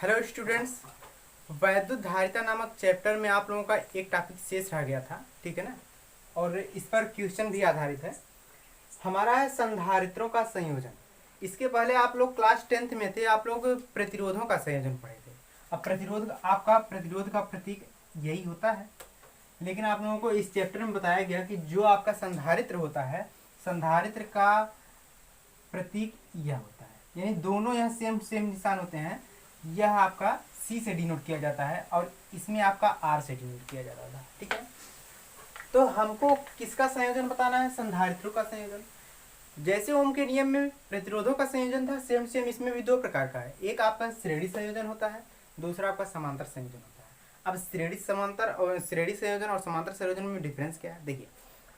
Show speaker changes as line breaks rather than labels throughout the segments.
Hello students, वैद्युत धारिता नामक चैप्टर में आप लोगों का एक टॉपिक शेष रह गया था, ठीक है ना। और इस पर क्वेश्चन भी आधारित है। हमारा है संधारित्रों का संयोजन। इसके पहले आप लोग क्लास 10th में थे, आप लोग प्रतिरोधों का संयोजन पढ़े थे। अब प्रतिरोध का प्रतीक यही होता है, लेकिन आप लोगों को इस चैप्टर में बताया गया कि जो आपका संधारित्र होता है, संधारित्र का प्रतीक यह होता है, यानी दोनों यह सेम सेम निशान होते हैं। यह आपका सी से डिनोट किया जाता है और इसमें आपका आर से डिनोट किया जाता था, ठीक है। तो हमको किसका संयोजन बताना है? संधारित्रों का संयोजन। जैसे ओम के नियम में प्रतिरोधों का संयोजन था, सेम सेम इसमें भी दो प्रकार का है। एक आपका श्रेणी संयोजन होता है, दूसरा आपका समांतर संयोजन होता है। अब श्रेणी संयोजन और समांतर संयोजन में डिफरेंस क्या है? देखिए,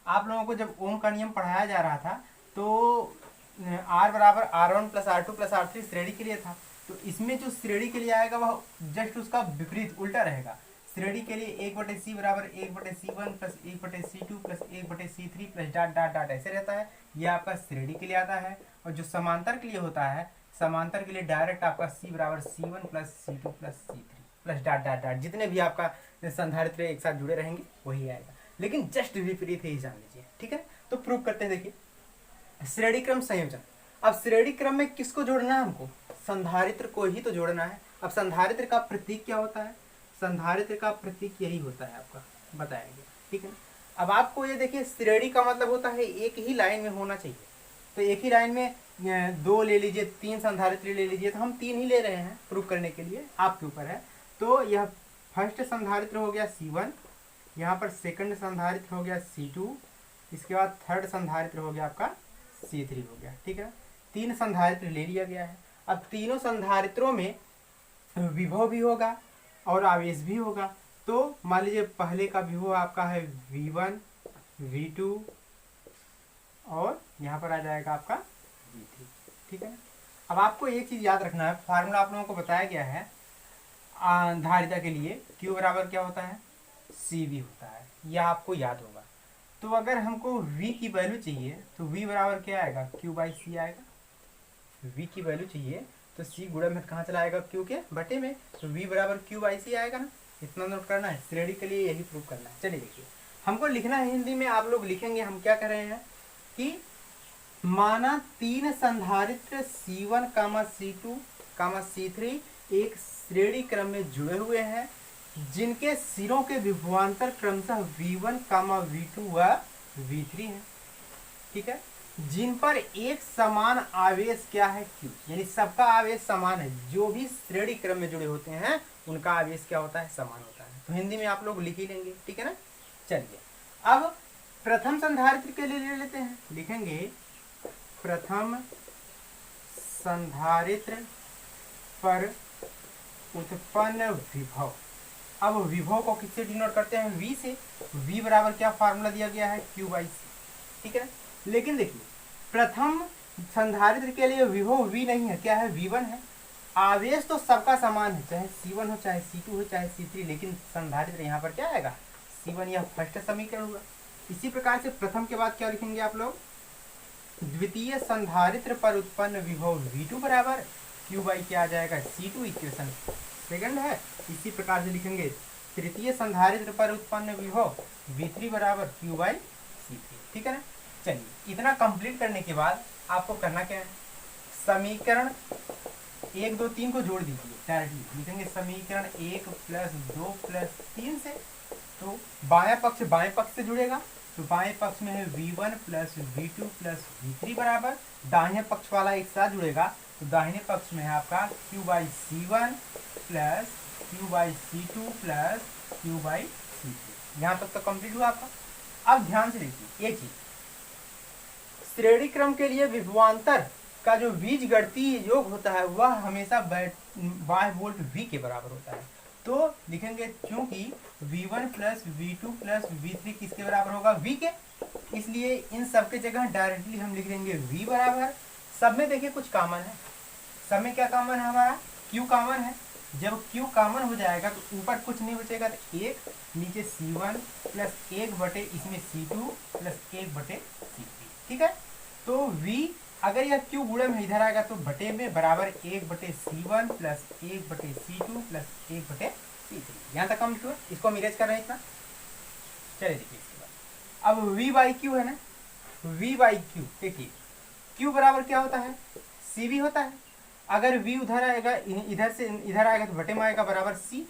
आप लोगों को जब ओम का नियम पढ़ाया जा रहा था तो R बराबर R1 plus R2 plus R3 श्रेणी के लिए था। तो इसमें जो श्रेणी के लिए आएगा वह जस्ट उसका विपरीत उल्टा रहेगा। श्रेणी के लिए 1/c बराबर 1/c1 plus 1/c2 plus 1/c3 plus dot dot dot ऐसे रहता है। यह आपका श्रेणी के लिए आता है। और जो समांतर के लिए होता है, समांतर के लिए डायरेक्ट आपका c बराबर c1 plus c2 plus c3 plus dot dot dot, जितने भी आपका संधारित्र एक साथ जुड़े रहेंगे वही आएगा, लेकिन जस्ट विपरीत ही जान लीजिए, ठीक है। तो प्रूव करते हैं। देखिए, श्रेणी क्रम संयोजन। अब श्रेणी क्रम में किसको जोड़ना है? हमको संधारित्र को ही तो जोड़ना है। अब संधारित्र का प्रतीक क्या होता है? संधारित्र का प्रतीक यही होता है, आपका बताया गया, ठीक है। अब आपको ये देखिए, श्रेणी का मतलब होता है एक ही लाइन में होना चाहिए। तो एक ही लाइन में दो ले लीजिए, तीन संधारित्र ले लीजिए, तो हम तीन ही ले रहे हैं प्रूव करने के लिए, आपके ऊपर है। तो यह फर्स्ट संधारित्र हो गया C1, यहाँ पर सेकंड संधारित्र हो गया C2, इसके बाद थर्ड संधारित्र हो गया आपका C3 हो गया, ठीक है। तीन संधारित्र ले लिया गया है। अब तीनों संधारित्रों में विभव भी होगा और आवेश भी होगा। तो मान लीजिए पहले का विभव आपका है V1, V2 और यहाँ पर आ जाएगा आपका V3, ठीक है। अब आपको एक चीज याद रखना है, फार्मूला आप लोगों को बताया गया है धारिता के लिए। Q बराबर क्या होता है? CV होता है, यह आपको याद होगा। तो अगर हमको V की वैल्यू चाहिए तो V बराबर क्या आएगा? Q/C आएगा। V की वैल्यू चाहिए तो C गुणा में कहाँ चला आएगा? Q के बटे में। तो V बराबर Q/C आएगा ना। इतना नोट करना है, श्रेणी के लिए यही प्रूव करना है। चलिए देखिए, हमको लिखना है हिंदी में, आप लोग लिखेंगे। हम क्या कर रहे हैं कि माना तीन संधारित्र C1, C2, C3 एक श्रेणी क्रम में जुड़े हुए हैं, जिनके सिरों के विभवांतर क्रमशः V1, V2 व V3 है, ठीक है। जिन पर एक समान आवेश क्या है? Q, यानी सबका आवेश समान है। जो भी श्रेणी क्रम में जुड़े होते हैं उनका आवेश क्या होता है? समान होता है। तो हिंदी में आप लोग लिख ही लेंगे, ठीक है ना। चलिए, अब प्रथम संधारित्र के लिए ले लेते हैं। लिखेंगे प्रथम संधारित्र पर उत्पन्न विभव। अब विभव को किससे डिनोट करते हैं? V से। V बराबर क्या फार्मूला दिया गया है? Q/C, ठीक है। लेकिन देखिए, प्रथम संधारित्र के लिए विभव V नहीं है, क्या है? V1 है। आवेश तो सबका समान है, चाहे C1 हो, चाहे C2 हो, चाहे C3, लेकिन संधारित्र यहाँ पर क्या आएगा? C1। यह फर्स्ट समीकरण हुआ। इसी प्रकार से प्रथम के बाद क्या लिखेंगे आप लोग? द्वितीय संधारित्र पर उत्पन्न विभव V2 बराबर Q/ क्या आ जाएगा? C2, इक्वेशन सेकंड है। इसी प्रकार से लिखेंगे तृतीय संधारित्र पर उत्पन्न विभव V3 बराबर Q/C3, ठीक है ना। चलिए, इतना कंप्लीट करने के बाद आपको करना क्या है? समीकरण 1, 2, 3 को जोड़ दीजिए डायरेक्टली। लिखेंगे समीकरण 1 + 2 + 3 से। तो बाएं पक्ष से जुड़ेगा, तो बाएं पक्ष में है V1 + V2 + V3 बराबर। दाहिने पक्ष वाला एक साथ जुड़ेगा, तो दाहिने पक्ष में है आपका Q/C1 + Q/C2 + Q/C3। यहाँ तक तो कंप्लीट हुआ आपका। अब ध्यान से देखिए एक चीज, श्रेणी क्रम के लिए विभवांतर का जो बीजगणितीय योग होता है वह हमेशा बाह्य वोल्ट V के बराबर होता है। तो लिखेंगे क्योंकि V1 + V2 + V3 किसके बराबर होगा? V के। इसलिए इन सब के जगह डायरेक्टली हम लिख देंगे V बराबर। सब में देखिए कुछ कॉमन है। सब में क्या कॉमन है? हमारा Q कॉमन है। जब Q कॉमन हो जाएगा तो ऊपर कुछ नहीं बचेगा, तो 1 नीचे C1 + 1 बटे इसमें C2 + 1 बटे C3, ठीक है। तो V अगर यह क्यू गुणे में इधर आएगा तो बटे में बराबर 1/C1 plus 1/C2 plus 1/C3। यहाँ तक हम क्यों इसको हम इरेज कर रहे हैं इतना। चलिए देखिए इसके बाद अब V बाई क्यू है ना, V बाई क्यू देखिए Q बराबर क्या होता है, CV होता है। अगर V उधर आएगा इधर से इधर आएगा तो बटे में आएगा बराबर C,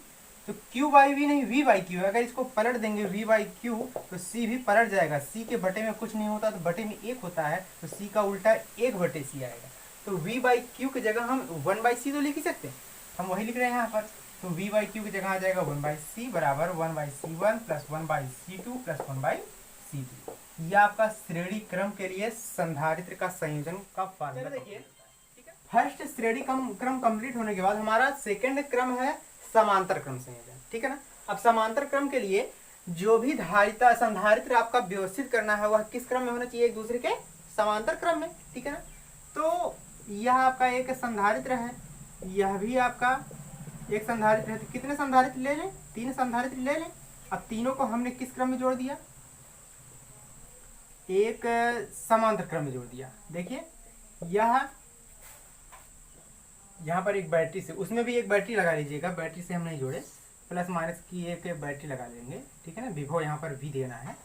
तो Q बाई V नहीं V बाई Q है। अगर इसको पलट देंगे V बाई Q तो C भी पलट जाएगा। C के बटे में कुछ नहीं होता तो बटे में 1 होता है, तो C का उल्टा 1/C आएगा। तो V बाई Q की जगह हम 1/C तो लिख ही सकते हैं, हम वही लिख रहे हैं यहाँ पर। तो V बाई Q की जगह आ जाएगा 1/C बराबर 1/C1 plus 1/C2 plus 1/C3। यह आपका श्रेणी क्रम के लिए संधारित्र का संयोजन का फार्मूला। देखिए फर्स्ट श्रेणी क्रम कंप्लीट होने के बाद हमारा सेकंड क्रम है समांतर क्रम संयोजन, ठीक है ना। अब समांतर क्रम के लिए जो भी धारिता संधारित्र आपका व्यवस्थित करना है वह किस क्रम में होना चाहिए, एक दूसरे के समांतर क्रम में, ठीक है ना। तो यह आपका एक संधारित्र है, यह भी आपका एक संधारित्र है। तो कितने संधारित्र ले लें, 3 संधारित्र ले लें। अब तीनों को हमने किस क्रम में जोड़ दिया, एक समांतर क्रम में जोड़ दिया। देखिए यह यहाँ पर एक बैटरी से, उसमें भी एक बैटरी लगा लीजिएगा, बैटरी से हम नहीं जोड़े, प्लस माइनस की एक बैटरी लगा लेंगे, ठीक है ना। विभव यहाँ पर भी देना है।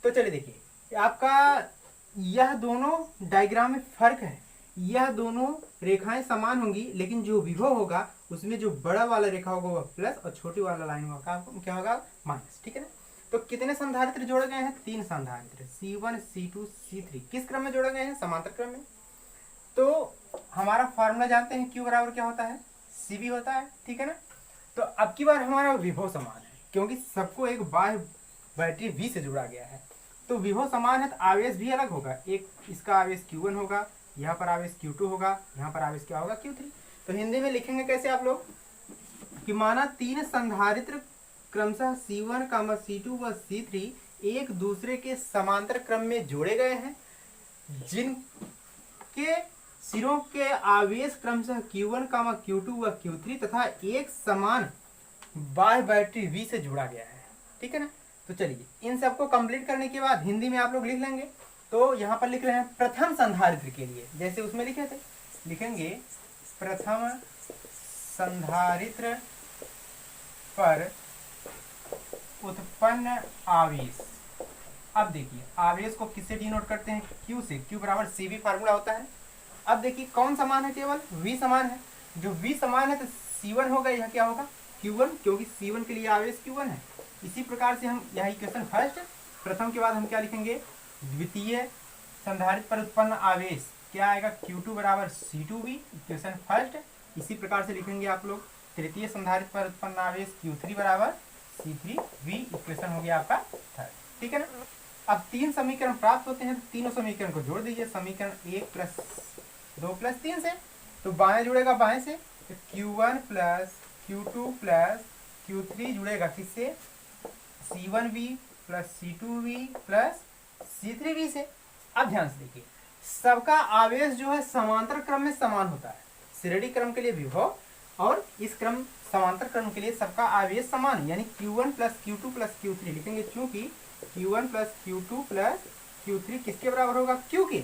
तो चलिए देखिए आपका यह दोनों डायग्राम में फर्क है, यह दोनों रेखाएं समान होंगी लेकिन जो विभव होगा उसमें जो बड़ा वाला रेखा होगा वह प्लस और छोटी वाला लाइन होगा क्या होगा माइनस, ठीक है ना। तो कितने संधारित्र जोड़े गए हैं, 3 संधारित्र C1 C2 C3 किस क्रम में जोड़े गए हैं, समांतर क्रम में। तो हमारा फॉर्मूला जानते हैं Q बराबर क्या होता है, CV होता है, ठीक है ना। तो अब की बार हमारा विभव समान है क्योंकि सबको एक बाह्य बैटरी V से जोड़ा गया है। तो विभव समान है तो आवेश भी अलग होगा, एक इसका आवेश Q1 होगा, यहाँ पर आवेश Q2 होगा, यहाँ पर आवेश क्या होगा Q3। तो हिंदी में लिखेंगे कैसे आप लोग कि माना 3 संधारित्र क्रमशः C1, C2 व C3 एक दूसरे के समांतर क्रम में जोड़े गए हैं, जिनके सिरों के आवेश क्रमशः Q1, Q2 व Q3 तथा एक समान बाह्य बैटरी V से जुड़ा गया है, ठीक है ना। तो चलिए इन सबको कंप्लीट करने के बाद हिंदी में आप लोग लिख लेंगे। तो यहाँ पर लिख रहे हैं प्रथम संधारित्र के लिए, जैसे उसमें लिखे थे, लिखेंगे प्रथम संधारित्र पर उत्पन्न आवेश। अब देखिए आवेश को किससे डिनोट करते हैं, Q से, Q बराबर CV फार्मूला होता है। अब देखिए कौन समान है, केवल V समान है। जो V समान है तो C1 होगा, यह क्या होगा Q1, क्योंकि C1 के लिए आवेश Q1 है। इसी प्रकार से हम यह इक्वेशन फर्स्ट, प्रथम के बाद हम क्या लिखेंगे, द्वितीय संधारित्र पर उत्पन्न आवेश क्या आएगा, Q2 बराबर C2V, इक्वेशन फर्स्ट। इसी प्रकार से लिखेंगे आप लोग तृतीय संधारित्र पर उत्पन्न आवेश Q3 बराबर C3V, इक्वेशन हो गया आपका थर्ड, ठीक है ना। अब 3 समीकरण प्राप्त होते हैं तो तीनों समीकरण को जोड़ दीजिए, समीकरण 1 प्लस 2 प्लस 3 से। तो बाएं जुड़ेगा बाएं से, तो Q1 plus Q2 plus Q3 जुड़ेगा किससे, C1V plus C2V plus C3V से। अब ध्यान से देखिए सबका आवेश जो है समांतर क्रम में समान होता है, श्रेणी क्रम के लिए विभव और इस क्रम समांतर क्रम के लिए सबका आवेश समान है, यानी Q1 plus Q2 plus Q3 लिखेंगे, क्योंकि Q1 plus Q2 plus Q3 किसके बराबर होगा, Q के।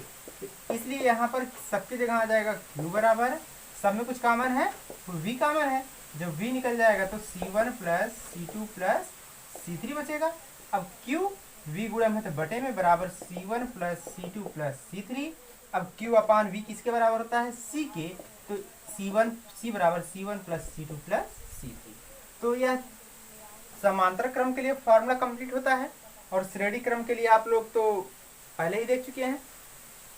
इसलिए यहाँ पर सबकी जगह आ जाएगा Q बराबर, सब में कुछ कॉमन है तो V कॉमन है, जब V निकल जाएगा तो C1 plus C2 plus C3 बचेगा। अब Q V गुणा में तो बटे में बराबर C1 plus C2 plus C3। अब Q अपान V किसके बराबर होता है, C के, तो C बराबर C1 plus C2 plus C3। तो यह समांतर क्रम के लिए फॉर्मूला कंप्लीट होता है और श्रेणी क्रम के लिए आप लोग तो पहले ही देख चुके हैं।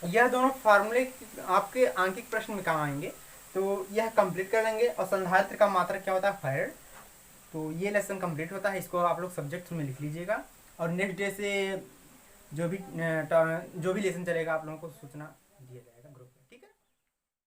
यह दोनों फार्मूले आपके आंकिक प्रश्न में काम आएंगे, तो यह कंप्लीट कर लेंगे। और संधारित्र का मात्रक क्या होता है, फैराड। तो ये लेसन कंप्लीट होता है, इसको आप लोग सब्जेक्ट में लिख लीजिएगा और नेक्स्ट डे से जो भी लेसन चलेगा आप लोगों को सूचना दिया जाएगा।